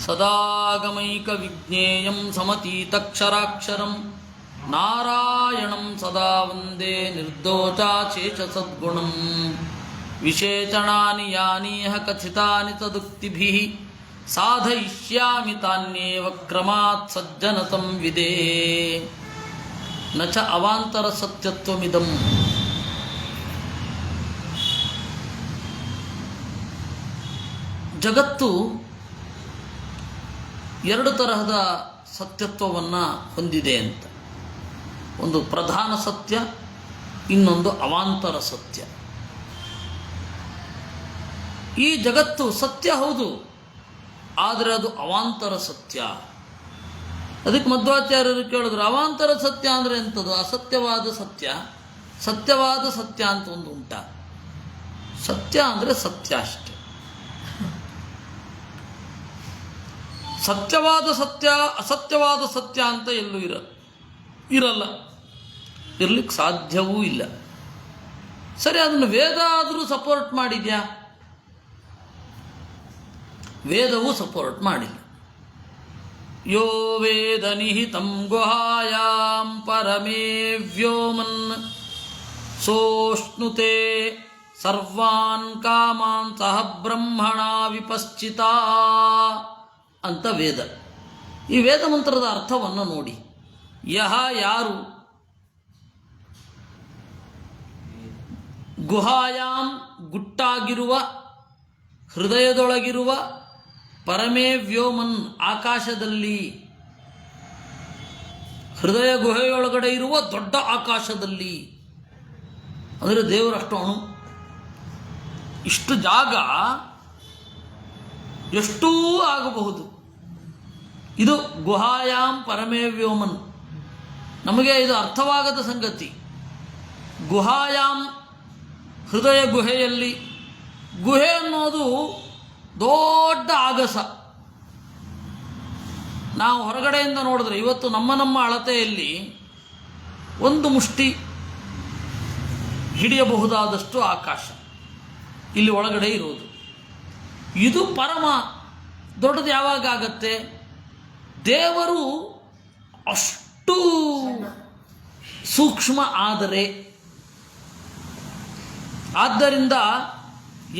ಸದಾಗಮೈಕ ವಿಜ್ಞೇಯಂ ಸಮತೀತಕ್ಷರಾಕ್ಷರಂ ನಾರಾಯಣಂ ಸದಾ ವಂದೇ ನಿರ್ದೋಷಾಶೇಷ ಸದ್ಗುಣಂ ವಿಶೇಷಣಾನಿ ಯಾನೀಹ ಕಥಿತಾನಿ ತದುಕ್ತಿಭಿಃ ಸಾಧಯಿಷ್ಯಾಮಿ ತಾನ್ಯೇವ ಕ್ರಮಾತ್ ಸಜ್ಜನ ಸಂವಿದೇ ನ ಚ ಅವಾಂತರ ಸತ್ಯತ್ವಮಿದಂ. ಜಗತ್ತು ಎರಡು ತರಹದ ಸತ್ಯತ್ವವನ್ನು ಹೊಂದಿದೆ ಅಂತ. ಒಂದು ಪ್ರಧಾನ ಸತ್ಯ, ಇನ್ನೊಂದು ಅವಾಂತರ ಸತ್ಯ. ಈ ಜಗತ್ತು ಸತ್ಯ ಹೌದು, ಆದರೆ ಅದು ಅವಾಂತರ ಸತ್ಯ. ಅದಕ್ಕೆ ಮಧ್ವಾಚಾರ್ಯರು ಕೇಳಿದ್ರು, ಅವಾಂತರ ಸತ್ಯ ಅಂದರೆ ಎಂಥದ್ದು? ಅಸತ್ಯವಾದ ಸತ್ಯ, ಸತ್ಯವಾದ ಸತ್ಯ ಅಂತ ಒಂದು ಉಂಟ. ಸತ್ಯ ಅಂದರೆ ಸತ್ಯ ಅಷ್ಟೆ. ಸತ್ಯವಾದ ಸತ್ಯ, ಅಸತ್ಯವಾದ ಸತ್ಯ ಅಂತ ಎಲ್ಲೂ ಇರಲ್ಲ, ಇರಲಿಕ್ಕೆ ಸಾಧ್ಯವೂ ಇಲ್ಲ. ಸರಿ, ಅದನ್ನು ವೇದ ಆದರೂ ಸಪೋರ್ಟ್ ಮಾಡಿದ್ಯಾ? ವೇದವೂ ಸಪೋರ್ಟ್ ಮಾಡಿಲ್ಲ. ಯೋ ವೇದ ನಿಹಿತಂ ಗುಹಾಯಾಂ ಪರಮೇ ವ್ಯೋಮನ್ ಸೋಷ್ಣುತೆ ಸರ್ವಾನ್ ಕಾಮಾನ್ ಸಹ ಬ್ರಹ್ಮಣ ವಿಪಶ್ಚಿತ ಅಂತ ವೇದ. ಈ ವೇದ ಮಂತ್ರದ ಅರ್ಥವನ್ನು ನೋಡಿ. ಯಹ ಯಾರು, ಗುಹಾಯಾಂ ಗುಟ್ಟಾಗಿರುವ, ಹೃದಯದೊಳಗಿರುವ, ಪರಮೇ ವ್ಯೋಮನ್ ಆಕಾಶದಲ್ಲಿ, ಹೃದಯ ಗುಹೆಯೊಳಗಡೆ ಇರುವ ದೊಡ್ಡ ಆಕಾಶದಲ್ಲಿ, ಅಂದರೆ ದೇವರಷ್ಟು ಅಣು. ಇಷ್ಟು ಜಾಗ ಎಷ್ಟೂ ಆಗಬಹುದು. ಇದು ಗುಹಾಯಾಂ ಪರಮೇ ವ್ಯೋಮನ್. ನಮಗೆ ಇದು ಅರ್ಥವಾಗದ ಸಂಗತಿ. ಗುಹಾಯಾಂ ಹೃದಯ ಗುಹೆಯಲ್ಲಿ, ಗುಹೆ ಅನ್ನೋದು ದೊಡ್ಡ ಆಗಸ. ನಾವು ಹೊರಗಡೆಯಿಂದ ನೋಡಿದ್ರೆ ಇವತ್ತು ನಮ್ಮ ಅಳತೆಯಲ್ಲಿ ಒಂದು ಮುಷ್ಟಿ ಹಿಡಿಯಬಹುದಾದಷ್ಟು ಆಕಾಶ ಇಲ್ಲಿ ಒಳಗಡೆ ಇರೋದು. ಇದು ಪರಮ ದೊಡ್ಡದು ಯಾವಾಗ ಆಗತ್ತೆ? ದೇವರು ಅಷ್ಟು ಸೂಕ್ಷ್ಮ ಆದರೆ. ಆದ್ದರಿಂದ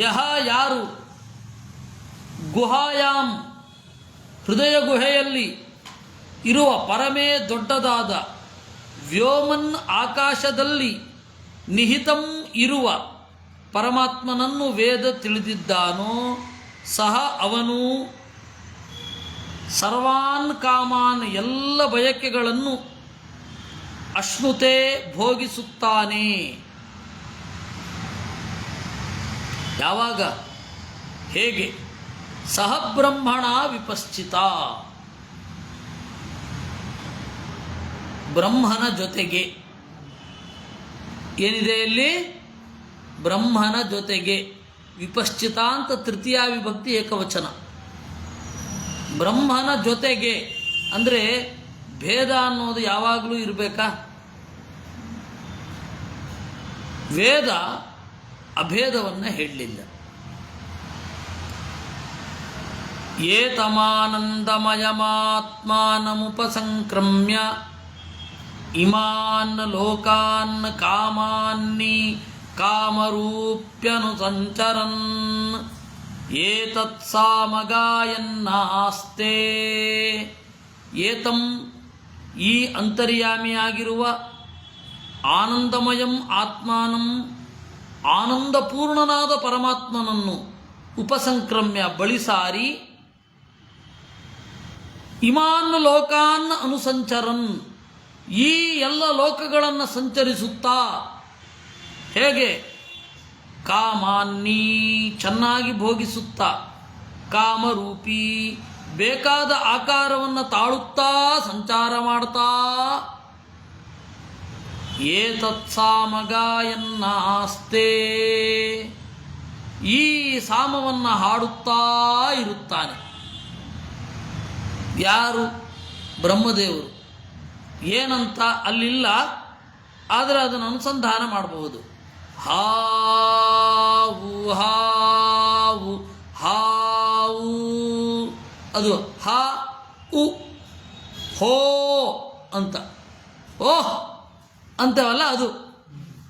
ಯಹ ಯಾರು ಗುಹಾಯಾಮ್ ಹೃದಯ ಗುಹೆಯಲ್ಲಿ ಇರುವ ಪರಮೇ ದೊಡ್ಡದಾದ ವ್ಯೋಮನ್ ಆಕಾಶದಲ್ಲಿ ನಿಹಿತಂ ಇರುವ ಪರಮಾತ್ಮನನ್ನು ವೇದ ತಿಳಿದಿದ್ದಾನೋ ಸಹ ಅವನು ಸರ್ವಾನ್ ಕಾಮಾನ್ ಎಲ್ಲ ಬಯಕೆಗಳನ್ನು ಅಶ್ನುತೆ ಭೋಗಿಸುತ್ತಾನೆ. ಯಾವಾಗ? ಹೇಗೆ? ಸಹ ಬ್ರಹ್ಮಣ ವಿಪಶ್ಚಿತ, ಬ್ರಹ್ಮನ ಜೊತೆಗೆ. ಏನಿದೆ ಇಲ್ಲಿ? ಬ್ರಹ್ಮನ ಜೊತೆಗೆ. ವಿಪಶ್ಚಿತ ಅಂತ ತೃತೀಯ ವಿಭಕ್ತಿ ಏಕವಚನ. ಬ್ರಹ್ಮನ ಜೊತೆಗೆ ಅಂದರೆ ಭೇದ ಅನ್ನೋದು ಯಾವಾಗಲೂ ಇರಬೇಕಾ? ವೇದ ಅಭೇದವನ್ನು ಹೇಳಲಿಲ್ಲ. ಏತಮಾನಂದಮಯಮಾತ್ಮಾನಮುಪಸಂಕ್ರಮ್ಯ ಇಮಾನ್ ಲೋಕಾನ್ ಕಾಮಾನ್ನಿ ಕಾಮರೂಪ್ಯನುಸಂಚರನ್ ಏತತ್ ಸಾಮಗಾಯನ್ನಾಸ್ತೆ. ಏತಂ ಈ ಅಂತರ್ಯಾಮಿಯಾಗಿರುವ ಆನಂದಮಯಂ ಆತ್ಮಾನಂ ಆನಂದಪೂರ್ಣನಾದ ಪರಮಾತ್ಮನನ್ನು ಉಪಸಂಕ್ರಮ್ಯ ಬಳಿಸಾರಿ ಇಮಾನ್ ಲೋಕಾನ್ ಅನುಸಂಚರನ್ ಈ ಎಲ್ಲ ಲೋಕಗಳನ್ನು ಸಂಚರಿಸುತ್ತಾ. ಹೇಗೆ? ಕಾಮಾನ್ನಿ ಚೆನ್ನಾಗಿ ಭೋಗಿಸುತ್ತಾ, ಕಾಮರೂಪಿ ಬೇಕಾದ ಆಕಾರವನ್ನು ತಾಳುತ್ತಾ ಸಂಚಾರ ಮಾಡ್ತಾ, ಏತತ್ ಸಾಮಗಾಯನ್ನಾಸ್ತೆ ಈ ಸಾಮವನ್ನು ಹಾಡುತ್ತಾ ಇರುತ್ತಾನೆ. ಯಾರು? ಬ್ರಹ್ಮದೇವರು. ಏನಂತ ಅಲ್ಲಿಲ್ಲ, ಆದರೆ ಅದನ್ನು ಅನುಸಂಧಾನ ಮಾಡಬಹುದು. ಹಾ ಅದು ಹ ಉ ಹೋ ಅಂತ, ಓಹ್ ಅಂತವಲ್ಲ, ಅದು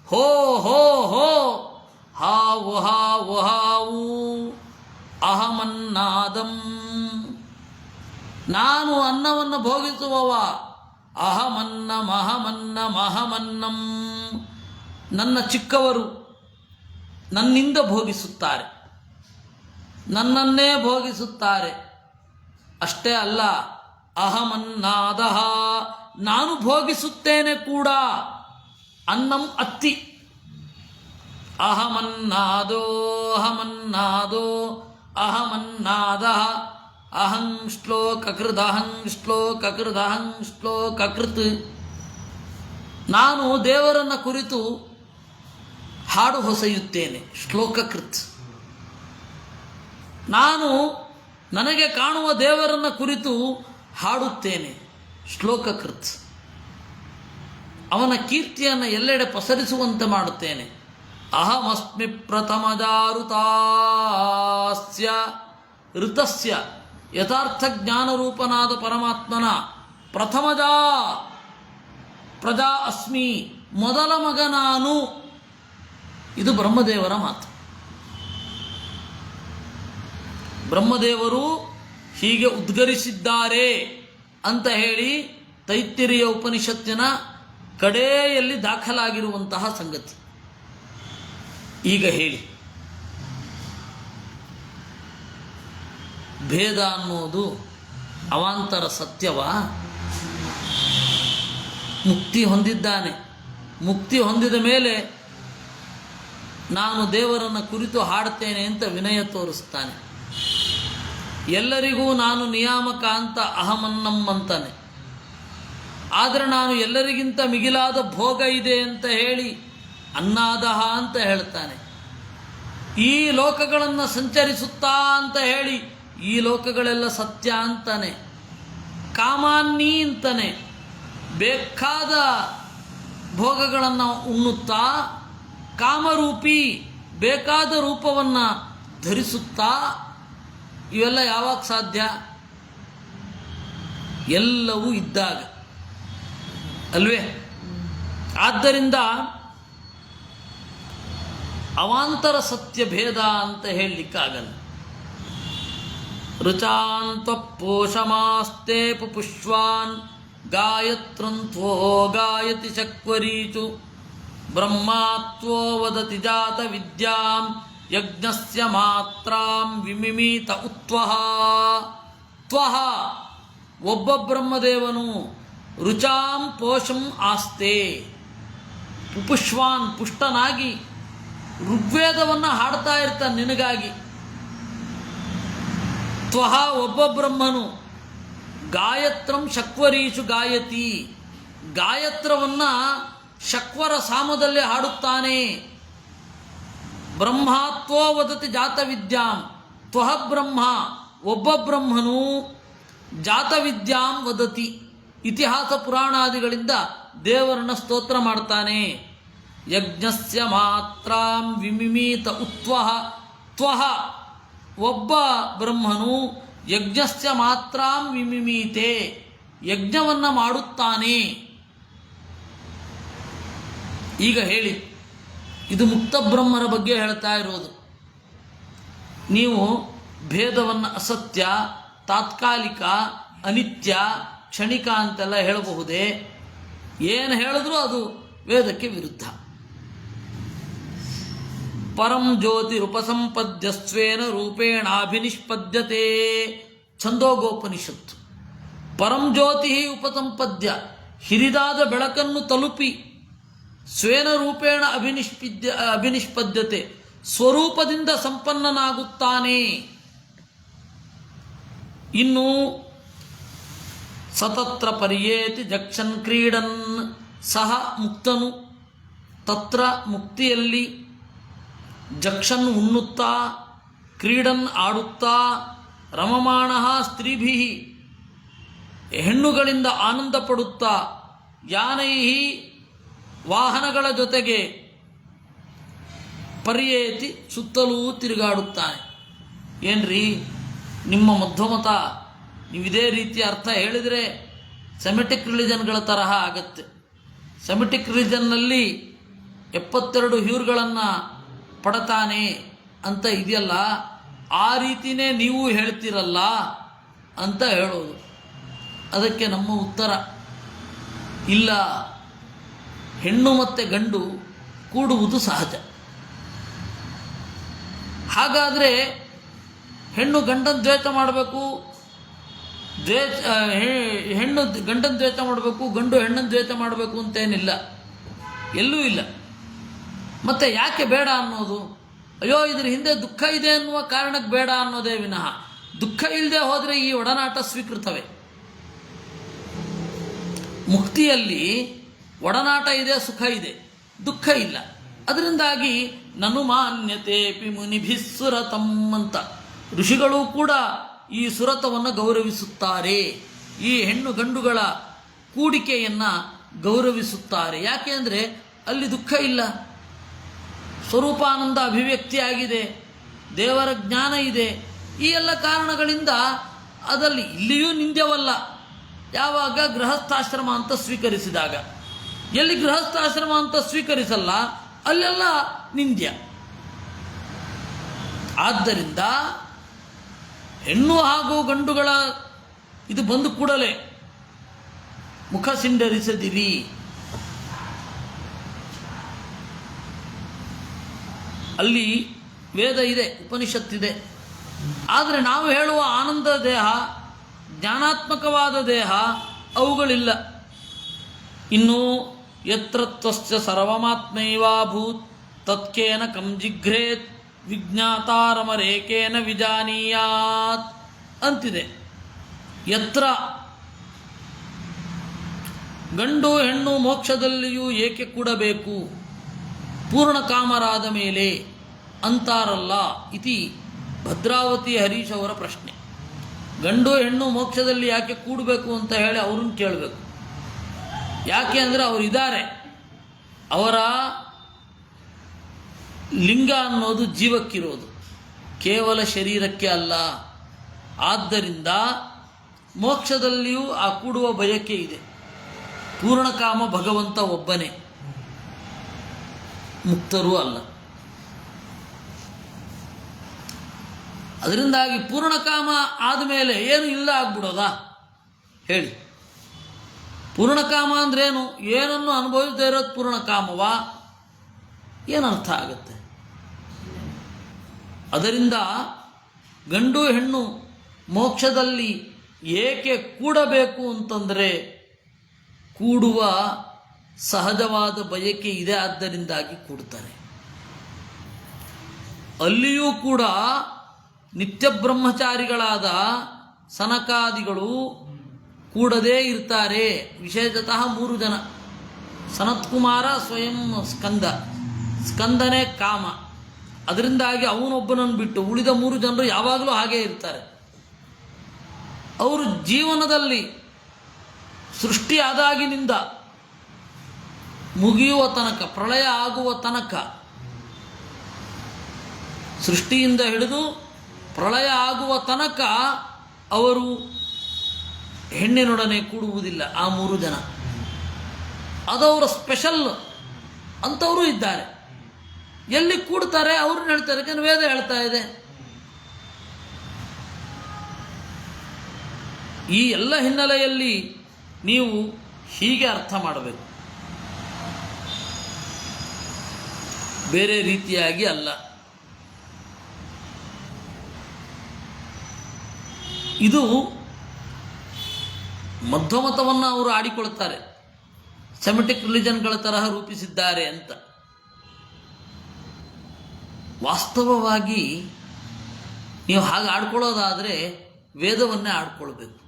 ಹೋ ಹೋ ಹೋ ಹಾವು ಹಾವು ಹಾವು ಅಹಮನ್ನಾದಂ, ನಾನು ಅನ್ನವನ್ನು ಭೋಗಿಸುವವ, ಅಹಮನ್ನಂ, ನನ್ನ ಚಿಕ್ಕವರು ನನ್ನಿಂದ ಭೋಗಿಸುತ್ತಾರೆ, ನನ್ನನ್ನೇ ಭೋಗಿಸುತ್ತಾರೆ. ಅಷ್ಟೇ ಅಲ್ಲ, ಅಹಮನ್ನಾದ, ನಾನು ಭೋಗಿಸುತ್ತೇನೆ ಕೂಡ. ಅನ್ನಂ ಅತ್ತಿ, ಅಹಮನ್ನಾದೋ ಅಹಮನ್ನಾದ, ಅಹಂ ಶ್ಲೋಕಕೃತ್. ನಾನು ದೇವರನ್ನ ಕುರಿತು ಹಾಡು ಹೊಸೆಯುತ್ತೇನೆ, ಶ್ಲೋಕಕೃತ್. ನಾನು ನನಗೆ ಕಾಣುವ ದೇವರನ್ನ ಕುರಿತು ಹಾಡುತ್ತೇನೆ, ಶ್ಲೋಕಕೃತ್. ಅವನ ಕೀರ್ತಿಯನ್ನು ಎಲ್ಲೆಡೆ ಪಸರಿಸುವಂತೆ ಮಾಡುತ್ತೇನೆ. ಅಹಮಸ್ಮಿ ಪ್ರಥಮಜಾರುತಾಸ್ಯ ಋತಸ್ಯ, ಯಥಾರ್ಥ ಜ್ಞಾನರೂಪನಾದ ಪರಮಾತ್ಮನ ಪ್ರಜಾ ಅಸ್ಮಿ, ಮೊದಲ ಮಗ ನಾನು. ಇದು ಬ್ರಹ್ಮದೇವರ ಮಾತು. ಬ್ರಹ್ಮದೇವರು ಹೀಗೆ ಉದ್ಗರಿಸಿದ್ದಾರೆ ಅಂತ ಹೇಳಿ ತೈತ್ತಿರೀಯ ಉಪನಿಷತ್ತಿನ ಕಡೆಯಲ್ಲಿ ದಾಖಲಾಗಿರುವಂತಹ ಸಂಗತಿ. ಈಗ ಹೇಳಿ, ಭೇದ ಅನ್ನೋದು ಅವಾಂತರ ಸತ್ಯವಾ? ಮುಕ್ತಿ ಹೊಂದಿದ್ದಾನೆ, ಮುಕ್ತಿ ಹೊಂದಿದ ಮೇಲೆ ನಾನು ದೇವರನ್ನು ಕುರಿತು ಹಾಡ್ತೇನೆ ಅಂತ ವಿನಯ ತೋರಿಸ್ತಾನೆ. ಎಲ್ಲರಿಗೂ ನಾನು ನಿಯಾಮಕ ಅಂತ ಅಹಮನ್ನಂ ಅಂತಾನೆ. ಆದರೆ ನಾನು ಎಲ್ಲರಿಗಿಂತ ಮಿಗಿಲಾದ ಭೋಗ ಇದೆ ಅಂತ ಹೇಳಿ ಅನ್ನಾದಹ ಅಂತ ಹೇಳ್ತಾನೆ. ಈ ಲೋಕಗಳನ್ನು ಸಂಚರಿಸುತ್ತಾ ಅಂತ ಹೇಳಿ ಈ ಲೋಕಗಳೆಲ್ಲ ಸತ್ಯ ಅಂತಾನೆ. ಕಾಮಾನ್ನಿ ಅಂತಾನೆ. ಬೇಕಾದ ಭೋಗಗಳನ್ನು ಉಣ್ಣುತ್ತಾ ಕಾಮರೂಪಿ ಬೇಕಾದ ರೂಪವನ್ನು ಧರಿಸುತ್ತಾ, ಇವೆಲ್ಲ ಯಾವಾಗ ಸಾಧ್ಯ? ಎಲ್ಲವೂ ಇದ್ದಾಗ ಅಲ್ವೇ? ಆದ್ದರಿಂದ ಅವಾಂತರ ಸತ್ಯ ಭೇದ ಅಂತ ಹೇಳಲಿಕ್ಕಾಗಲ್ಲ. ಋಚಾನ್ತ್ವಪೋಷಮಾಸ್ತೆ ಪುಷ್ವಾನ್ ಗಾಯತ್ರಂತ್ವೋ ಗಾಯತಿ ಚಕ್ವರೀಚು ಬ್ರಹ್ಮಾತ್ವೋ ವದತಿ ಜಾತ ವಿದ್ಯಾಂ ಯಜ್ಞಸ್ಯ ಮಾತ್ರಾಂ ವಿಮಿಮೀತ ಉತ್ವಹ. ತ್ವಹ ಒಬ್ಬ ಬ್ರಹ್ಮದೇವನು ರುಚಾಂ ಪೋಷಂ ಆಸ್ತೆ, ಪುಷ್ವಾನ್ ಪುಷ್ಟನಾಗಿ ಋಗ್ವೇದವನ್ನು ಹಾಡ್ತಾ ಇರ್ತಾನೆ ನಿನಗಾಗಿ. ತ್ವಹ ಒಬ್ಬ ಬ್ರಹ್ಮನು ಗಾಯತ್ರಂ ಶಕ್ವರೀಷು ಗಾಯತಿ, ಗಾಯತ್ರವನ್ನು ಶಕ್ವರ ಸಾಮದಲ್ಲಿ ಹಾಡುತ್ತಾನೆ. ಬ್ರಹ್ಮಾತ್ವೋ ವದತಿ ಜಾತವಿದ್ಯಾಂ, ತ್ವಹ ಬ್ರಹ್ಮ ಒಬ್ಬ ಬ್ರಹ್ಮನು ಜಾತವಿದ್ಯಾಂ ವದತಿ, ಇತಿಹಾಸ ಪುರಾಣಾದಿಗಳಿಂದ ದೇವರನ್ನ ಸ್ತೋತ್ರ ಮಾಡ್ತಾನೆ. ಯಜ್ಞಸ್ಯ ಮಾತ್ರಾಂ ವಿಮಿಮೀತ ಉತ್ವಹ, ತ್ವಹ ಒಬ್ಬ ಬ್ರಹ್ಮನು ಯಜ್ಞಸ್ಯ ಮಾತ್ರಾಂ ವಿಮಿಮೀತೆ, ಯಜ್ಞವನ್ನು ಮಾಡುತ್ತಾನೆ. ಈಗ ಹೇಳಿ, ಇದು ಮುಕ್ತ ಬ್ರಹ್ಮರ ಬಗ್ಗೆ ಹೇಳ್ತಾ ಇರೋದು. ನೀವು ಭೇದವನ್ನು ಅಸತ್ಯ, ತಾತ್ಕಾಲಿಕ, ಅನಿತ್ಯ, ಕ್ಷಣಿಕ ಅಂತೆಲ್ಲ ಹೇಳಬಹುದೇ? ಏನು ಹೇಳಿದ್ರೂ ಅದು ವೇದಕ್ಕೆ ವಿರುದ್ಧ. ಪರಂ ಜ್ಯೋತಿರುಪಸಂಪದ್ಯ ಸ್ವೇನ ರೂಪೇಣಾಭಿನಿಷ್ಪದ್ಯತೆ, ಛಂದೋಗೋಪನಿಷತ್ತು. ಪರಂ ಜ್ಯೋತಿ ಉಪಸಂಪದ್ಯ, ಹಿರಿದಾದ ಬೆಳಕನ್ನು ತಲುಪಿ ಸ್ವೇನ ರೂಪೇಣ ಅಭಿನಿಷ್ಪದ್ಯತೆ, ಸ್ವರೂಪದಿಂದ ಸಂಪನ್ನನಾಗುತ್ತಾನೆ. ಇನ್ನು ಸತತ್ರ ಪರ್ಯೇತಿ ಜಕ್ಷನ್ ಕ್ರೀಡನ್, ಸಹ ಮುಕ್ತನು ತತ್ರ ಮುಕ್ತಿಯಲ್ಲಿ ಜಕ್ಷನ್ ಉಣ್ಣುತ್ತಾ, ಕ್ರೀಡನ್ ಆಡುತ್ತಾ, ರಮಮಾಣ ಸ್ತ್ರೀಭಿ ಹೆಣ್ಣುಗಳಿಂದ ಆನಂದ ಪಡುತ್ತಾ, ಯಾನೈಹಿ ವಾಹನಗಳ ಜೊತೆಗೆ ಪರ್ಯೇತಿ ಸುತ್ತಲೂ ತಿರುಗಾಡುತ್ತಾನೆ. ಏನ್ರಿ ನಿಮ್ಮ ಮಧ್ವಮತ ನೀವು ಇದೇ ರೀತಿಯ ಅರ್ಥ ಹೇಳಿದರೆ ಸೆಮೆಟಿಕ್ ರಿಲಿಜನ್ಗಳ ತರಹ ಆಗತ್ತೆ. ಸೆಮೆಟಿಕ್ ರಿಲಿಜನ್ನಲ್ಲಿ 72 ಹ್ಯೂರ್ಗಳನ್ನು ಪಡತಾನೆ ಅಂತ ಇದೆಯಲ್ಲ, ಆ ರೀತಿಯೇ ನೀವು ಹೇಳ್ತಿರಲ್ಲ ಅಂತ ಹೇಳೋದು. ಅದಕ್ಕೆ ನಮ್ಮ ಉತ್ತರ ಇಲ್ಲ, ಹೆಣ್ಣು ಮತ್ತು ಗಂಡು ಕೂಡುವುದು ಸಹಜ. ಹಾಗಾದರೆ ಹೆಣ್ಣು ಗಂಡನ ದ್ವೇಷ ಮಾಡಬೇಕು, ಹೆಣ್ಣು ಗಂಡನ ದ್ವೇಷ ಮಾಡಬೇಕು, ಗಂಡು ಹೆಣ್ಣನ್ನು ದ್ವೇಷ ಮಾಡಬೇಕು ಅಂತೇನಿಲ್ಲ, ಎಲ್ಲೂ ಇಲ್ಲ. ಮತ್ತು ಯಾಕೆ ಬೇಡ ಅನ್ನೋದು? ಅಯ್ಯೋ ಇದ್ರ ಹಿಂದೆ ದುಃಖ ಇದೆ ಅನ್ನುವ ಕಾರಣಕ್ಕೆ ಬೇಡ ಅನ್ನೋದೇ ವಿನಃ ದುಃಖ ಇಲ್ಲದೆ ಹೋದರೆ ಈ ಒಡನಾಟ ಸ್ವೀಕೃತವೇ. ಮುಕ್ತಿಯಲ್ಲಿ ಒಡನಾಟ ಇದೆ, ಸುಖ ಇದೆ, ದುಃಖ ಇಲ್ಲ. ಅದರಿಂದಾಗಿ ನನು ಮಾನ್ಯತೆ ಮುನಿಭಿಸ್ಸುರತಂ ಅಂತ ಋಷಿಗಳು ಕೂಡ ಈ ಸುರತವನ್ನು ಗೌರವಿಸುತ್ತಾರೆ, ಈ ಹೆಣ್ಣು ಗಂಡುಗಳ ಕೂಡಿಕೆಯನ್ನು ಗೌರವಿಸುತ್ತಾರೆ. ಯಾಕೆ ಅಂದರೆ ಅಲ್ಲಿ ದುಃಖ ಇಲ್ಲ, ಸ್ವರೂಪಾನಂದ ಅಭಿವ್ಯಕ್ತಿಯಾಗಿದೆ, ದೇವರ ಜ್ಞಾನ ಇದೆ. ಈ ಎಲ್ಲ ಕಾರಣಗಳಿಂದ ಅದಲ್ಲಿ ಇಲ್ಲಿಯೂ ನಿಂದ್ಯವಲ್ಲ. ಯಾವಾಗ ಗೃಹಸ್ಥಾಶ್ರಮ ಅಂತ ಸ್ವೀಕರಿಸಿದಾಗ, ಎಲ್ಲಿ ಗೃಹಸ್ಥಾಶ್ರಮ ಅಂತ ಸ್ವೀಕರಿಸಲ್ಲ ಅಲ್ಲೆಲ್ಲ ನಿಂದ್ಯ. ಆದ್ದರಿಂದ ಹೆಣ್ಣು ಹಾಗೂ ಗಂಡುಗಳ ಇದು ಬಂದು ಕೂಡಲೇ ಮುಖ ಸಿಂಡರಿಸದಿರಿ. ಅಲ್ಲಿ ವೇದ ಇದೆ, ಉಪನಿಷತ್ತಿದೆ. ಆದರೆ ನಾವು ಹೇಳುವ ಆನಂದ ದೇಹ, ಜ್ಞಾನಾತ್ಮಕವಾದ ದೇಹ ಅವುಗಳಿಲ್ಲ. ಇನ್ನು ಯತ್ರತ್ವಸ್ಯ ಸರ್ವಮಾತ್ಮೈವಾಭೂತ್ ತತ್ಕೇನ ಕಂಜಿಘ್ರೇತ್ ವಿಜ್ಞಾತಾರಮರೇಕೇನ ವಿಜಾನೀಯಾತ್ ಅಂತಿದೆ. ಯತ್ರ ಗಂಡು ಹೆಣ್ಣು ಮೋಕ್ಷದಲ್ಲಿಯೂ ಏಕೆ ಕೂಡಬೇಕು ಪೂರ್ಣಕಾಮರಾದ ಮೇಲೆ ಅಂತಾರಲ್ಲ ಇತಿ ಭದ್ರಾವತಿ ಹರೀಶ್ ಅವರ ಪ್ರಶ್ನೆ. ಗಂಡು ಹೆಣ್ಣು ಮೋಕ್ಷದಲ್ಲಿ ಯಾಕೆ ಕೂಡಬೇಕು ಅಂತ ಹೇಳಿ ಅವ್ರನ್ನ ಕೇಳಬೇಕು. ಯಾಕೆ ಅಂದರೆ ಅವರಿದ್ದಾರೆ, ಅವರ ಲಿಂಗ ಅನ್ನೋದು ಜೀವಕ್ಕಿರೋದು, ಕೇವಲ ಶರೀರಕ್ಕೆ ಅಲ್ಲ. ಆದ್ದರಿಂದ ಮೋಕ್ಷದಲ್ಲಿಯೂ ಆ ಕೂಡುವ ಬಯಕೆ ಇದೆ. ಪೂರ್ಣಕಾಮ ಭಗವಂತ ಒಬ್ಬನೇ, ಮುಕ್ತರೂ ಅಲ್ಲ. ಅದರಿಂದಾಗಿ ಪೂರ್ಣಕಾಮ ಆದಮೇಲೆ ಏನು ಇಲ್ಲ ಆಗ್ಬಿಡೋದಾ ಹೇಳಿ? ಪೂರ್ಣಕಾಮ ಅಂದ್ರೇನು? ಏನನ್ನು ಅನುಭವಿಸದೇ ಇರೋದು ಪೂರ್ಣಕಾಮವಾ? ಏನರ್ಥ ಆಗುತ್ತೆ? ಅದರಿಂದ ಗಂಡು ಹೆಣ್ಣು ಮೋಕ್ಷದಲ್ಲಿ ಏಕೆ ಕೂಡಬೇಕು ಅಂತಂದರೆ ಕೂಡುವ ಸಹಜವಾದ ಬಯಕೆ ಇದೆ, ಆದ್ದರಿಂದಾಗಿ ಕೂಡ್ತಾರೆ. ಅಲ್ಲಿಯೂ ಕೂಡ ನಿತ್ಯ ಬ್ರಹ್ಮಚಾರಿಗಳಾದ ಸನಕಾದಿಗಳು ಕೂಡದೇ ಇರ್ತಾರೆ. ವಿಶೇಷತಃ 3 ಜನ, ಸನತ್ಕುಮಾರ ಸ್ವಯಂ ಸ್ಕಂದನೇ ಕಾಮ. ಅದರಿಂದಾಗಿ ಅವನೊಬ್ಬನನ್ನು ಬಿಟ್ಟು ಉಳಿದ 3 ಜನರು ಯಾವಾಗಲೂ ಹಾಗೇ ಇರ್ತಾರೆ. ಅವರು ಜೀವನದಲ್ಲಿ ಸೃಷ್ಟಿ ಆದಾಗಿನಿಂದ ಮುಗಿಯುವ ತನಕ, ಪ್ರಳಯ ಆಗುವ ತನಕ, ಸೃಷ್ಟಿಯಿಂದ ಹಿಡಿದು ಪ್ರಳಯ ಆಗುವ ತನಕ ಅವರು ಹೆಣ್ಣಿನೊಡನೆ ಕೂಡುವುದಿಲ್ಲ. ಆ 3 ಜನ ಅದವರ ಸ್ಪೆಷಲ್ ಅಂಥವರು ಇದ್ದಾರೆ. ಎಲ್ಲಿ ಕೂಡ್ತಾರೆ ಅವ್ರನ್ನ ಹೇಳ್ತಾರೆ, ಯಾಕಂದ್ರೆ ವೇದ ಹೇಳ್ತಾ ಇದೆ. ಈ ಎಲ್ಲ ಹಿನ್ನೆಲೆಯಲ್ಲಿ ನೀವು ಹೀಗೆ ಅರ್ಥ ಮಾಡಬೇಕು, ಬೇರೆ ರೀತಿಯಾಗಿ ಅಲ್ಲ. ಇದು ಮಧ್ವಮತವನ್ನು ಅವರು ಆಡಿಕೊಳ್ತಾರೆ, ಸೆಮೆಟಿಕ್ ರಿಲಿಜನ್ಗಳ ತರಹ ರೂಪಿಸಿದ್ದಾರೆ ಅಂತ. ವಾಸ್ತವವಾಗಿ ನೀವು ಹಾಗೆ ಆಡ್ಕೊಳ್ಳೋದಾದರೆ ವೇದವನ್ನೇ ಆಡ್ಕೊಳ್ಬೇಕು.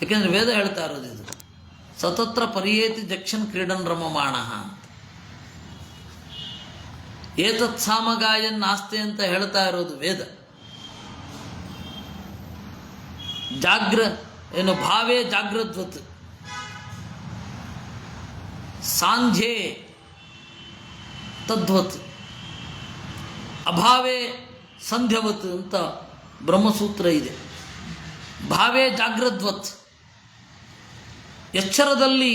ಯಾಕೆಂದರೆ ವೇದ ಹೇಳ್ತಾ ಇರೋದು ಇದು, ಸತತ್ರ ಪರಿಯೇತಿ ಜಕ್ಷನ್ ಕ್ರೀಡನ್ ರಮಮಾಣ ಅಂತ. ಏತತ್ ಸಾಮಗಾಯನ್ ನಾಸ್ತಿ ಅಂತ ಹೇಳ್ತಾ ಇರೋದು ವೇದ. ಭಾವೇ ಜಾಗ್ರದ್ವತ್, ಸಾಂಧ್ಯೆ ತದ್ವತ್, ಅಭಾವೇ ಸಂಧ್ಯವತ್ ಅಂತ ಬ್ರಹ್ಮಸೂತ್ರ ಇದೆ. ಭಾವೇ ಜಾಗ್ರದ್ವತ್, ಎಚ್ಚರದಲ್ಲಿ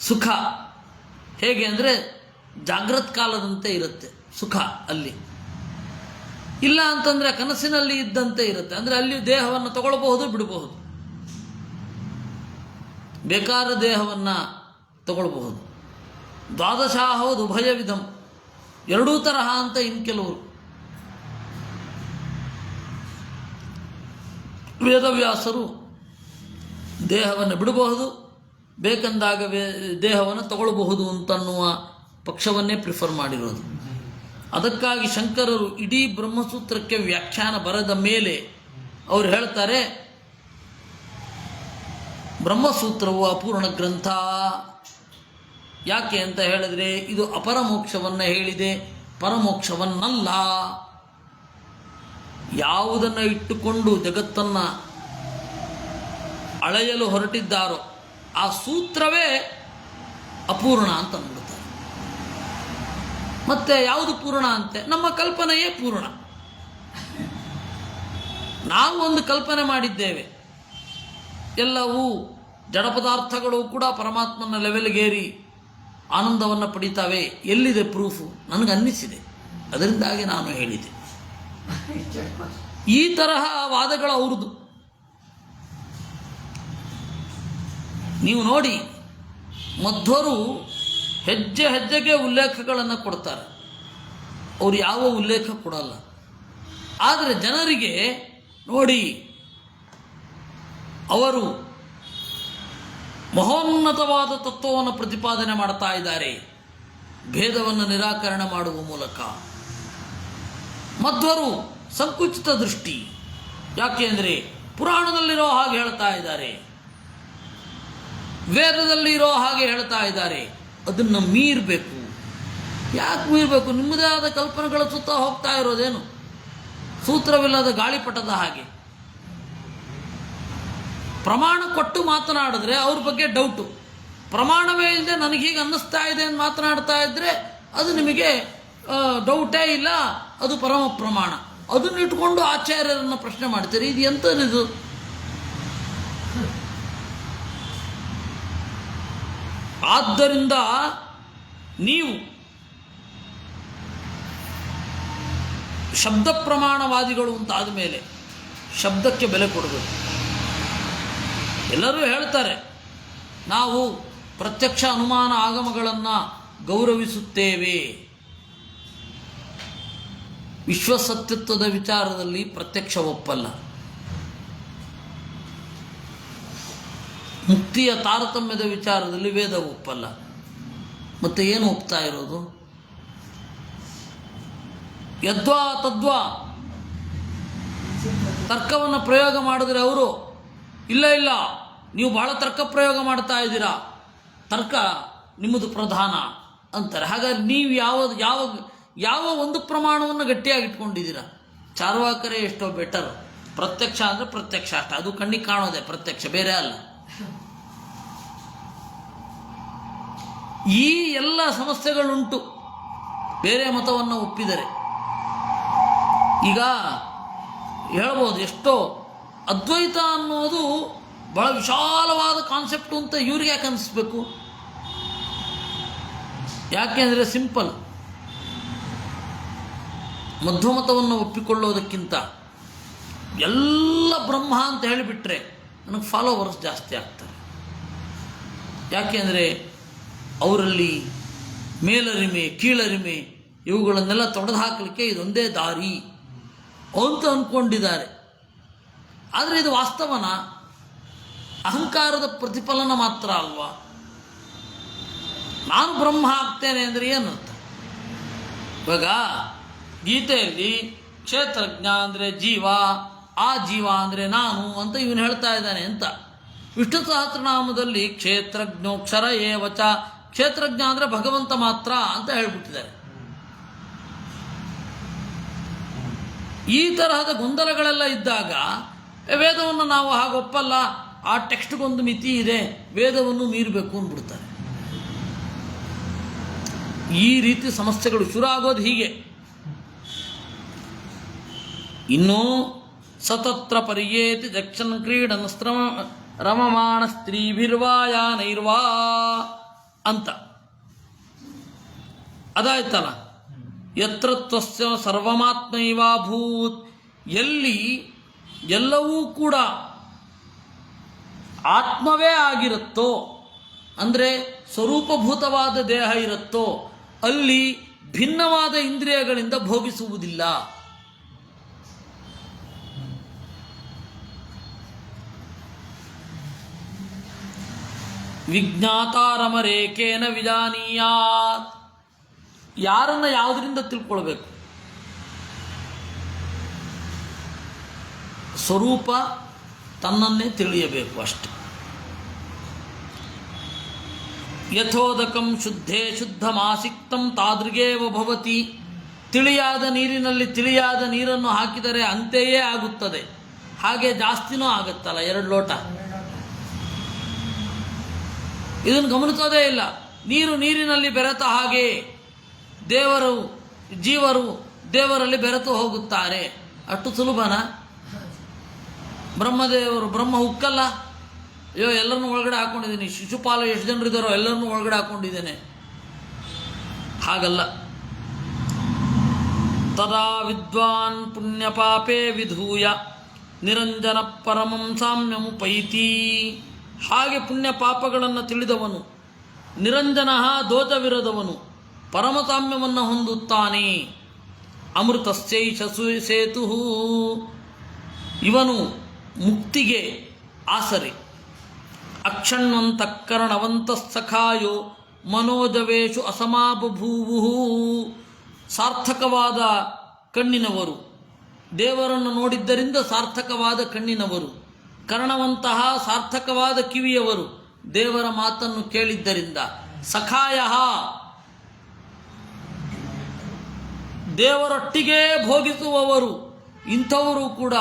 ಸುಖ ಹೇಗೆ ಅಂದರೆ ಜಾಗ್ರತ್ ಕಾಲದಂತೆ ಇರುತ್ತೆ ಸುಖ ಅಲ್ಲಿ. ಇಲ್ಲ ಅಂತಂದರೆ ಕನಸಿನಲ್ಲಿ ಇದ್ದಂತೆ ಇರುತ್ತೆ. ಅಂದರೆ ಅಲ್ಲಿ ದೇಹವನ್ನು ತಗೊಳ್ಬಹುದು, ಬಿಡಬಹುದು, ಬೇಕಾದ ದೇಹವನ್ನು ತಗೊಳ್ಬಹುದು. ದ್ವಾದಶಾಹೌದು ಉಭಯವಿಧಂ, ಎರಡೂ ತರಹ ಅಂತ ಇನ್ನು ಕೆಲವರು. ವೇದವ್ಯಾಸರು ದೇಹವನ್ನು ಬಿಡಬಹುದು, ಬೇಕೆಂದಾಗ ದೇಹವನ್ನು ತಗೊಳ್ಬಹುದು ಅಂತನ್ನುವ ಪಕ್ಷವನ್ನೇ ಪ್ರಿಫರ್ ಮಾಡಿರೋದು. ಅದಕ್ಕಾಗಿ ಶಂಕರರು ಇಡೀ ಬ್ರಹ್ಮಸೂತ್ರಕ್ಕೆ ವ್ಯಾಖ್ಯಾನ ಬರೆದ ಮೇಲೆ ಅವರು ಹೇಳ್ತಾರೆ, ಬ್ರಹ್ಮಸೂತ್ರವು ಅಪೂರ್ಣ ಗ್ರಂಥ. ಯಾಕೆ ಅಂತ ಹೇಳಿದ್ರೆ ಇದು ಅಪರಮೋಕ್ಷವನ್ನು ಹೇಳಿದೆ, ಪರಮೋಕ್ಷವನ್ನಲ್ಲ. ಯಾವುದನ್ನು ಇಟ್ಟುಕೊಂಡು ಜಗತ್ತನ್ನು ಅಳೆಯಲು ಹೊರಟಿದ್ದಾರೋ ಆ ಸೂತ್ರವೇ ಅಪೂರ್ಣ ಅಂತ ಅಂದ್ಬಿಡ್ತಾರೆ. ಮತ್ತೆ ಯಾವುದು ಪೂರ್ಣ ಅಂತೆ? ನಮ್ಮ ಕಲ್ಪನೆಯೇ ಪೂರ್ಣ. ನಾವು ಒಂದು ಕಲ್ಪನೆ ಮಾಡಿದ್ದೇವೆ, ಎಲ್ಲವೂ ಜಡ ಪದಾರ್ಥಗಳು ಕೂಡ ಪರಮಾತ್ಮನ ಲೆವೆಲ್ಗೇರಿ ಆನಂದವನ್ನು ಪಡಿತಾವೆ. ಎಲ್ಲಿದೆ ಪ್ರೂಫು? ನನಗನ್ನಿಸಿದೆ, ಅದರಿಂದಾಗಿ ನಾನು ಹೇಳಿದೆ. ಈ ತರಹ ವಾದಗಳು ಅವ್ರದ್ದು. ನೀವು ನೋಡಿ, ಮಧ್ವರು ಹೆಜ್ಜೆ ಹೆಜ್ಜೆಗೆ ಉಲ್ಲೇಖಗಳನ್ನು ಕೊಡ್ತಾರೆ, ಅವರು ಯಾವ ಉಲ್ಲೇಖ ಕೊಡಲ್ಲ. ಆದರೆ ಜನರಿಗೆ ನೋಡಿ, ಅವರು ಮಹೋನ್ನತವಾದ ತತ್ವವನ್ನು ಪ್ರತಿಪಾದನೆ ಮಾಡ್ತಾ ಇದ್ದಾರೆ ಭೇದವನ್ನು ನಿರಾಕರಣೆ ಮಾಡುವ ಮೂಲಕ. ಮಧ್ವರು ಸಂಕುಚಿತ ದೃಷ್ಟಿ. ಯಾಕೆಂದರೆ ಪುರಾಣದಲ್ಲಿರೋ ಹಾಗೆ ಹೇಳ್ತಾ ಇದ್ದಾರೆ, ವೇದದಲ್ಲಿರೋ ಹಾಗೆ ಹೇಳ್ತಾ ಇದ್ದಾರೆ, ಅದನ್ನು ಮೀರಬೇಕು. ಯಾಕೆ ಮೀರಬೇಕು? ನಿಮ್ಮದೇ ಆದ ಕಲ್ಪನೆಗಳ ಸುತ್ತ ಹೋಗ್ತಾ ಇರೋದೇನು? ಸೂತ್ರವಿಲ್ಲದ ಗಾಳಿಪಟದ ಹಾಗೆ. ಪ್ರಮಾಣ ಕೊಟ್ಟು ಮಾತನಾಡಿದ್ರೆ ಅವ್ರ ಬಗ್ಗೆ ಡೌಟು. ಪ್ರಮಾಣವೇ ಇಲ್ಲದೆ ನನಗೆ ಹೀಗೆ ಅನ್ನಿಸ್ತಾ ಇದೆ ಅಂತ ಮಾತನಾಡ್ತಾ ಇದ್ದರೆ ಅದು ನಿಮಗೆ ಡೌಟೇ ಇಲ್ಲ, ಅದು ಪರಮ ಪ್ರಮಾಣ. ಅದನ್ನು ಇಟ್ಕೊಂಡು ಆಚಾರ್ಯರನ್ನು ಪ್ರಶ್ನೆ ಮಾಡ್ತೀರಿ, ಇದು ಎಂಥದ್ದು? ಆದ್ದರಿಂದ ನೀವು ಶಬ್ದ ಪ್ರಮಾಣವಾದಿಗಳು ಅಂತಾದ ಮೇಲೆ ಶಬ್ದಕ್ಕೆ ಬೆಲೆ ಕೊಡಬೇಕು. ಎಲ್ಲರೂ ಹೇಳ್ತಾರೆ ನಾವು ಪ್ರತ್ಯಕ್ಷ ಅನುಮಾನ ಆಗಮಗಳನ್ನು ಗೌರವಿಸುತ್ತೇವೆ. ವಿಶ್ವಸತ್ಯತ್ವದ ವಿಚಾರದಲ್ಲಿ ಪ್ರತ್ಯಕ್ಷ ಒಪ್ಪಲ್ಲ. ಮುಕ್ತಿಯ ತಾರತಮ್ಯದ ವಿಚಾರದಲ್ಲಿ ವೇದ ಒಪ್ಪಲ್ಲ. ಮತ್ತೆ ಏನು ಒಪ್ತಾ ಇರೋದು? ಯದ್ವಾ ತದ್ವಾ ತರ್ಕವನ್ನು ಪ್ರಯೋಗ ಮಾಡಿದ್ರೆ ಅವರು ಇಲ್ಲ ಇಲ್ಲ ನೀವು ಬಹಳ ತರ್ಕ ಪ್ರಯೋಗ ಮಾಡ್ತಾ ಇದ್ದೀರಾ, ತರ್ಕ ನಿಮ್ಮದು ಪ್ರಧಾನ ಅಂತಾರೆ. ಹಾಗಾದ್ರೆ ನೀವು ಯಾವ ಒಂದು ಪ್ರಮಾಣವನ್ನು ಗಟ್ಟಿಯಾಗಿ ಇಟ್ಕೊಂಡಿದ್ದೀರಾ? ಚಾರ್ವಾಕರೇ ಎಷ್ಟೋ ಬೆಟರ್. ಪ್ರತ್ಯಕ್ಷ ಅಂದರೆ ಪ್ರತ್ಯಕ್ಷ ಅಷ್ಟೇ, ಅದು ಕಣ್ಣಿಗೆ ಕಾಣೋದೆ ಪ್ರತ್ಯಕ್ಷ, ಬೇರೆ ಅಲ್ಲ. ಈ ಎಲ್ಲ ಸಮಸ್ಯೆಗಳುಂಟು ಬೇರೆ ಮತವನ್ನು ಒಪ್ಪಿದರೆ. ಈಗ ಹೇಳ್ಬೋದು, ಎಷ್ಟೋ ಅದ್ವೈತ ಅನ್ನೋದು ಬಹಳ ವಿಶಾಲವಾದ ಕಾನ್ಸೆಪ್ಟು ಅಂತ ಇವ್ರಿಗೆ ಯಾಕೆ ಅನಿಸ್ಬೇಕು? ಯಾಕೆಂದರೆ ಸಿಂಪಲ್. ಮಧ್ವಮತವನ್ನು ಒಪ್ಪಿಕೊಳ್ಳೋದಕ್ಕಿಂತ ಎಲ್ಲ ಬ್ರಹ್ಮ ಅಂತ ಹೇಳಿಬಿಟ್ರೆ ನನಗೆ ಫಾಲೋವರ್ಸ್ ಜಾಸ್ತಿ ಆಗ್ತಾರೆ. ಯಾಕೆಂದರೆ ಅವರಲ್ಲಿ ಮೇಲರಿಮೆ ಕೀಳರಿಮೆ ಇವುಗಳನ್ನೆಲ್ಲ ತೊಡೆದು ಹಾಕಲಿಕ್ಕೆ ಇದೊಂದೇ ದಾರಿ ಅಂತ ಅಂದ್ಕೊಂಡಿದ್ದಾರೆ. ಆದರೆ ಇದು ವಾಸ್ತವನ ಅಹಂಕಾರದ ಪ್ರತಿಫಲನ ಮಾತ್ರ ಅಲ್ವಾ? ನಾನು ಬ್ರಹ್ಮ ಆಗ್ತೇನೆ ಅಂದರೆ ಏನಂತ? ಇವಾಗ ಗೀತೆಯಲ್ಲಿ ಕ್ಷೇತ್ರಜ್ಞ ಅಂದರೆ ಜೀವ, ಆ ಜೀವ ಅಂದರೆ ನಾನು ಅಂತ ಇವನು ಹೇಳ್ತಾ ಇದ್ದಾನೆ ಅಂತ. ವಿಷ್ಣು ಸಹಸ್ರನಾಮದಲ್ಲಿ ಕ್ಷೇತ್ರಜ್ಞೋಕ್ಷರ ಏವಚ, ಕ್ಷೇತ್ರಜ್ಞ ಅಂದರೆ ಭಗವಂತ ಮಾತ್ರ ಅಂತ ಹೇಳ್ಬಿಟ್ಟಿದ್ದಾರೆ. ಈ ತರಹದ ಗೊಂದಲಗಳೆಲ್ಲ ಇದ್ದಾಗ ವೇದವನ್ನು ನಾವು ಹಾಗೊಪ್ಪಲ್ಲ, ಆ ಟೆಕ್ಸ್ಟ್ಗೊಂದು ಮಿತಿ ಇದೆ, ವೇದವನ್ನು ಮೀರಬೇಕು ಅಂದ್ಬಿಡ್ತಾರೆ. ಈ ರೀತಿ ಸಮಸ್ಯೆಗಳು ಶುರು ಆಗೋದು ಹೀಗೆ. ಇನ್ನೂ ಸತತ್ರ ಪರ್ಯೇತಿ ದಕ್ಷನ್ ಕ್ರೀಡನ್ ರಮಮಾಣ ಸ್ತ್ರೀಭಿರ್ವಾಯಾನೈರ್ವಾ ಅಂತ ಅದಾಯ್ತಲ್ಲ. ಯತ್ರ ತ್ವಸ್ಯ ಸರ್ವಮಾತ್ಮೈವಾಭೂತ್, ಎಲ್ಲಿ ಎಲ್ಲವೂ ಕೂಡ ಆತ್ಮವೇ ಆಗಿರುತ್ತೋ, ಅಂದರೆ ಸ್ವರೂಪಭೂತವಾದ ದೇಹ ಇರುತ್ತೋ, ಅಲ್ಲಿ ಭಿನ್ನವಾದ ಇಂದ್ರಿಯಗಳಿಂದ ಭೋಗಿಸುವುದಿಲ್ಲ. ವಿಜ್ಞಾತಾರಮರೇಕೇನ ವಿಜಾನೀಯಾತ್, ಯಾರನ್ನ ಯಾವುದರಿಂದ ತಿಳ್ಕೊಳ್ಬೇಕು? ಸ್ವರೂಪ ತನ್ನನ್ನೇ ತಿಳಿಯಬೇಕು ಅಷ್ಟೆ. ಯಥೋದಕಂ ಶುದ್ಧೇ ಶುದ್ಧಮಾಸಿಕ್ತಂ ತಾದೃಗೇವ ಭವತಿ, ತಿಳಿಯಾದ ನೀರಿನಲ್ಲಿ ತಿಳಿಯಾದ ನೀರನ್ನು ಹಾಕಿದರೆ ಅಂತೆಯೇ ಆಗುತ್ತದೆ. ಹಾಗೆ ಜಾಸ್ತಿನೂ ಆಗುತ್ತಲ್ಲ, 2 ಲೋಟ. ಇದನ್ನು ಗಮನಿಸೋದೇ ಇಲ್ಲ. ನೀರು ನೀರಿನಲ್ಲಿ ಬೆರೆತ ಹಾಗೆ ದೇವರು ಜೀವರು ದೇವರಲ್ಲಿ ಬೆರೆತು ಹೋಗುತ್ತಾರೆ. ಅಷ್ಟು ಸುಲಭನಾ? ಬ್ರಹ್ಮದೇವರು ಬ್ರಹ್ಮ ಹುಕ್ಕಲ್ಲ, ಅಯ್ಯೋ ಎಲ್ಲರನ್ನೂ ಒಳಗಡೆ ಹಾಕ್ಕೊಂಡಿದ್ದೀನಿ, ಶಿಶುಪಾಲ ಎಷ್ಟು ಜನರಿದ್ದಾರೋ ಎಲ್ಲರನ್ನೂ ಒಳಗಡೆ ಹಾಕ್ಕೊಂಡಿದ್ದೇನೆ. ಹಾಗಲ್ಲ. ತದಾ ವಿದ್ವಾನ್ ಪುಣ್ಯ ಪಾಪೇ ವಿಧೂಯ ನಿರಂಜನ ಪರಮಂ ಸಾಮ್ಯಮುಪೈತಿ, ಹಾಗೆ ಪುಣ್ಯ ಪಾಪಗಳನ್ನು ತಿಳಿದವನು, ನಿರಂಜನ ದೋಷವಿರದವನು ಪರಮಸಾಮ್ಯವನ್ನು ಹೊಂದುತ್ತಾನೆ. ಅಮೃತಶ್ಚೈಷ ಸೇತು, ಇವನು ಮುಕ್ತಿಗೆ ಆಸರೆ. ಅಕ್ಷಣ್ವಂತಃಕರಣವಂತ ಸಖಾಯೋ ಮನೋಜವೇಶು ಅಸಮಾಬಭೂವು, ಸಾರ್ಥಕವಾದ ಕಣ್ಣಿನವರು, ದೇವರನ್ನು ನೋಡಿದ್ದರಿಂದ ಸಾರ್ಥಕವಾದ ಕಣ್ಣಿನವರು. ಕರ್ಣವಂತಹ ಸಾರ್ಥಕವಾದ ಕಿವಿಯವರು, ದೇವರ ಮಾತನ್ನು ಕೇಳಿದ್ದರಿಂದ. ಸಖಾಯ, ದೇವರೊಟ್ಟಿಗೆ ಭೋಗಿಸುವವರು. ಇಂಥವರು ಕೂಡ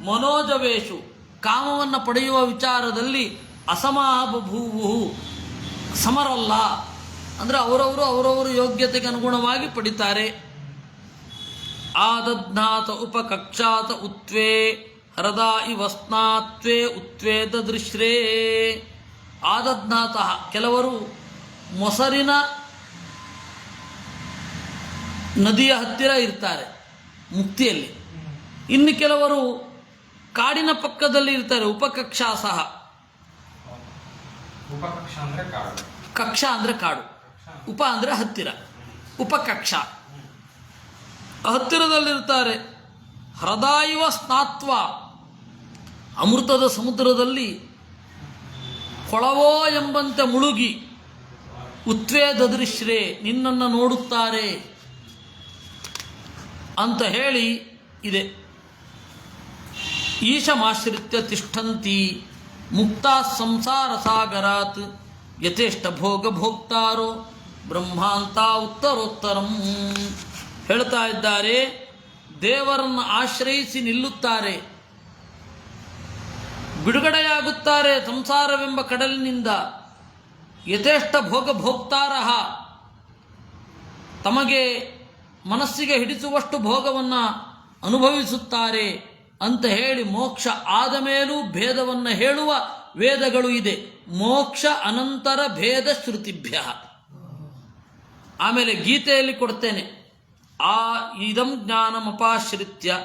ಮನೋಜವೇಶು, ಕಾಮವನ್ನು ಪಡೆಯುವ ವಿಚಾರದಲ್ಲಿ ಅಸಮಾಬಭೂವು, ಸಮರಲ್ಲ. ಅಂದರೆ ಅವರವರು ಯೋಗ್ಯತೆಗೆ ಅನುಗುಣವಾಗಿ ಪಡಿತಾರೆ. ಆದಧ್ನಾತ ಉಪಕಕ್ಷಾತ ಉತ್ವೇ ಹೃದಾ ಇವ ಸ್ನಾತ್ವೇ ಉತ್ವೇದ ದೃಶ್ರೇ. ಆದಧ್ನಾತಃ, ಕೆಲವರು ಮೊಸರಿನ ನದಿಯ ಹತ್ತಿರ ಇರ್ತಾರೆ ಮುಕ್ತಿಯಲ್ಲಿ. ಇನ್ನು ಕೆಲವರು ಕಾಡಿನ ಪಕ್ಕದಲ್ಲಿ ಇರ್ತಾರೆ. ಉಪಕಕ್ಷಾ ಸಹ, ಕಕ್ಷ ಅಂದರೆ ಕಾಡು, ಉಪ ಅಂದರೆ ಹತ್ತಿರ, ಉಪಕಕ್ಷ ಹತ್ತಿರದಲ್ಲಿರ್ತಾರೆ. ಹೃದಯವ ಸ್ನಾತ್ವ, ಅಮೃತದ ಸಮುದ್ರದಲ್ಲಿ ಕೊಳವೋ ಎಂಬಂತೆ ಮುಳುಗಿ, ಉತ್ವೇದ ದೃಶ್ರೇ, ನಿನ್ನನ್ನು ನೋಡುತ್ತಾರೆ ಅಂತ ಹೇಳಿ ಇದೆ. ಈಶಮಾಶ್ರಿತ್ಯ ತಿಷ್ಠಂತಿ ಮುಕ್ತಾ ಸಂಸಾರ ಸಾಗರಾತ್ ಯಥೇಷ್ಟ ಭೋಗ ಭೋಕ್ತಾರೋ ಬ್ರಹ್ಮಾಂತ ಉತ್ತರೋತ್ತರಂ. ಹೇಳ್ತಾ ಇದ್ದಾರೆ, ದೇವರನ್ನು ಆಶ್ರಯಿಸಿ ನಿಲ್ಲುತ್ತಾರೆ, ಬಿಡುಗಡೆಯಾಗುತ್ತಾರೆ ಸಂಸಾರವೆಂಬ ಕಡಲಿನಿಂದ. ಯಥೇಷ್ಟ ಭೋಗ ಭೋಕ್ತಾರಃ, ತಮಗೆ ಮನಸ್ಸಿಗೆ ಹಿಡಿಸುವಷ್ಟು ಭೋಗವನ್ನು ಅನುಭವಿಸುತ್ತಾರೆ ಅಂತ ಹೇಳಿ, ಮೋಕ್ಷ ಆದ ಮೇಲೂ ಭೇದವನ್ನು ಹೇಳುವ ವೇದಗಳು ಇದೆ. ಮೋಕ್ಷ ಅನಂತರ ಭೇದ ಶ್ರುತಿಭ್ಯ. ಆಮೇಲೆ ಗೀತೆಯಲ್ಲಿ ಕೊಡ್ತೇನೆ, ಆ ಇದಂ ಜ್ಞಾನಮಪಾಶ್ರಿತ್ಯ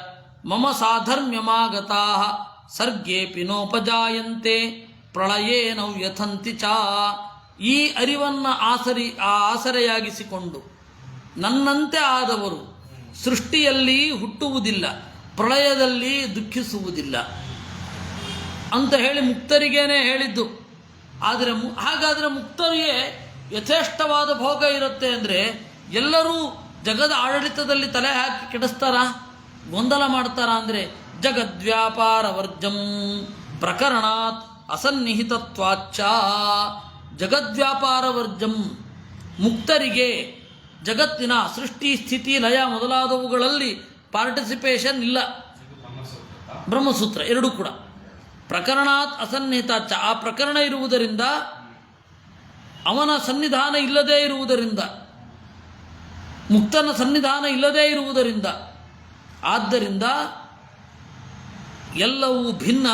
ಮಮ ಸಾಧರ್ಮ್ಯಮಾಗತಾ ಸರ್ಗೇಪಿ ನೋಪಜಾಯಂತೆ ಪ್ರಳಯೇನೌ ಯಥಂತಿ ಚ. ಈ ಅರಿವನ್ನು ಆಸರೆಯಾಗಿಸಿಕೊಂಡು ನನ್ನಂತೆ ಆದವರು ಸೃಷ್ಟಿಯಲ್ಲಿ ಹುಟ್ಟುವುದಿಲ್ಲ, ಪ್ರಳಯದಲ್ಲಿ ದುಃಖಿಸುವುದಿಲ್ಲ ಅಂತ ಹೇಳಿ ಮುಕ್ತರಿಗೇನೆ ಹೇಳಿದ್ದು. ಆದರೆ ಹಾಗಾದರೆ ಮುಕ್ತರಿಗೆ ಯಥೇಷ್ಟವಾದ ಭೋಗ ಇರುತ್ತೆ ಅಂದರೆ ಎಲ್ಲರೂ ಜಗದ ಆಡಳಿತದಲ್ಲಿ ತಲೆ ಹಾಕಿ ಕೆಡಿಸ್ತಾರ, ಗೊಂದಲ ಮಾಡ್ತಾರ? ಅಂದರೆ ಜಗದ್ವ್ಯಾಪಾರ ವರ್ಜಂ ಪ್ರಕರಣಾತ್ ಅಸನ್ನಿಹಿತತ್ವಾಚ್ಚ. ಜಗದ್ವ್ಯಾಪಾರ ವರ್ಜಂ, ಮುಕ್ತರಿಗೆ ಜಗತ್ತಿನ ಸೃಷ್ಟಿ ಸ್ಥಿತಿ ಲಯ ಮೊದಲಾದವುಗಳಲ್ಲಿ ಪಾರ್ಟಿಸಿಪೇಷನ್ ಇಲ್ಲ. ಬ್ರಹ್ಮಸೂತ್ರ ಎರಡೂ ಕೂಡ. ಪ್ರಕರಣಾತ್ ಅಸನ್ನಿಹಿತಾಚ್ಚ, ಆ ಪ್ರಕರಣ ಇರುವುದರಿಂದ, ಅವನ ಸನ್ನಿಧಾನ ಇಲ್ಲದೇ ಇರುವುದರಿಂದ, ಮುಕ್ತನ ಸನ್ನಿಧಾನ ಇಲ್ಲದೇ ಇರುವುದರಿಂದ, ಆದ್ದರಿಂದ ಎಲ್ಲವೂ ಭಿನ್ನ,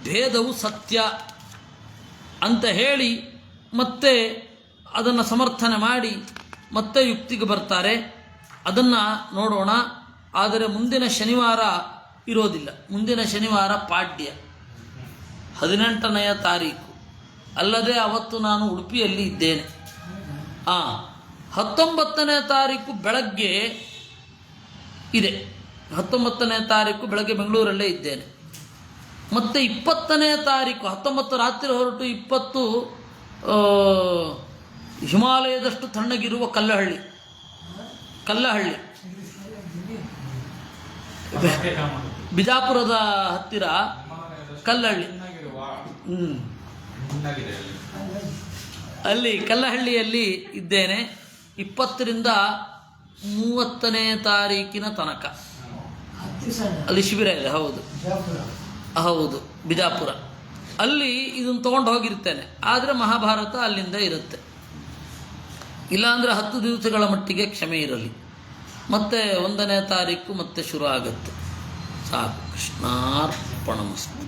ಭೇದವು ಸತ್ಯ ಅಂತ ಹೇಳಿ ಮತ್ತೆ ಅದನ್ನು ಸಮರ್ಥನೆ ಮಾಡಿ ಮತ್ತೆ ಯುಕ್ತಿಗೆ ಬರ್ತಾರೆ. ಅದನ್ನು ನೋಡೋಣ. ಆದರೆ ಮುಂದಿನ ಶನಿವಾರ ಇರೋದಿಲ್ಲ. ಮುಂದಿನ ಶನಿವಾರ ಪಾಡ್ಯ 18ನೆಯ ತಾರೀಕು. ಅಲ್ಲದೆ ಅವತ್ತು ನಾನು ಉಡುಪಿಯಲ್ಲಿ ಇದ್ದೇನೆ. 19ನೇ ತಾರೀಕು ಬೆಳಗ್ಗೆ ಇದೆ. 19ನೇ ತಾರೀಕು ಬೆಳಗ್ಗೆ ಬೆಂಗಳೂರಲ್ಲೇ ಇದ್ದೇನೆ. ಮತ್ತು 20ನೇ ತಾರೀಕು 19 ರಾತ್ರಿ ಹೊರಟು 20 ಹಿಮಾಲಯದಷ್ಟು ತಣ್ಣಗಿರುವ ಕಲ್ಲಹಳ್ಳಿ ಬಿಜಾಪುರದ ಹತ್ತಿರ ಕಲ್ಲಹಳ್ಳಿ. ಅಲ್ಲಿ ಕಲ್ಲಹಳ್ಳಿಯಲ್ಲಿ ಇದ್ದೇನೆ 20ರಿಂದ 30ನೇ ತಾರೀಕಿನ ತನಕ. ಅಲ್ಲಿ ಶಿಬಿರ ಇದೆ. ಹೌದು ಬಿಜಾಪುರ. ಅಲ್ಲಿ ಇದನ್ನು ತೊಗೊಂಡು ಹೋಗಿರ್ತೇನೆ. ಆದರೆ ಮಹಾಭಾರತ ಅಲ್ಲಿಂದ ಇರುತ್ತೆ. ಇಲ್ಲಾಂದರೆ 10 ದಿವಸಗಳ ಮಟ್ಟಿಗೆ ಕ್ಷಮೆ ಇರಲಿ. ಮತ್ತೆ 1ನೇ ತಾರೀಕು ಮತ್ತೆ ಶುರು ಆಗುತ್ತೆ. ಸಾಕು. ಕೃಷ್ಣಾರ್ಪಣಮಸ್ತು.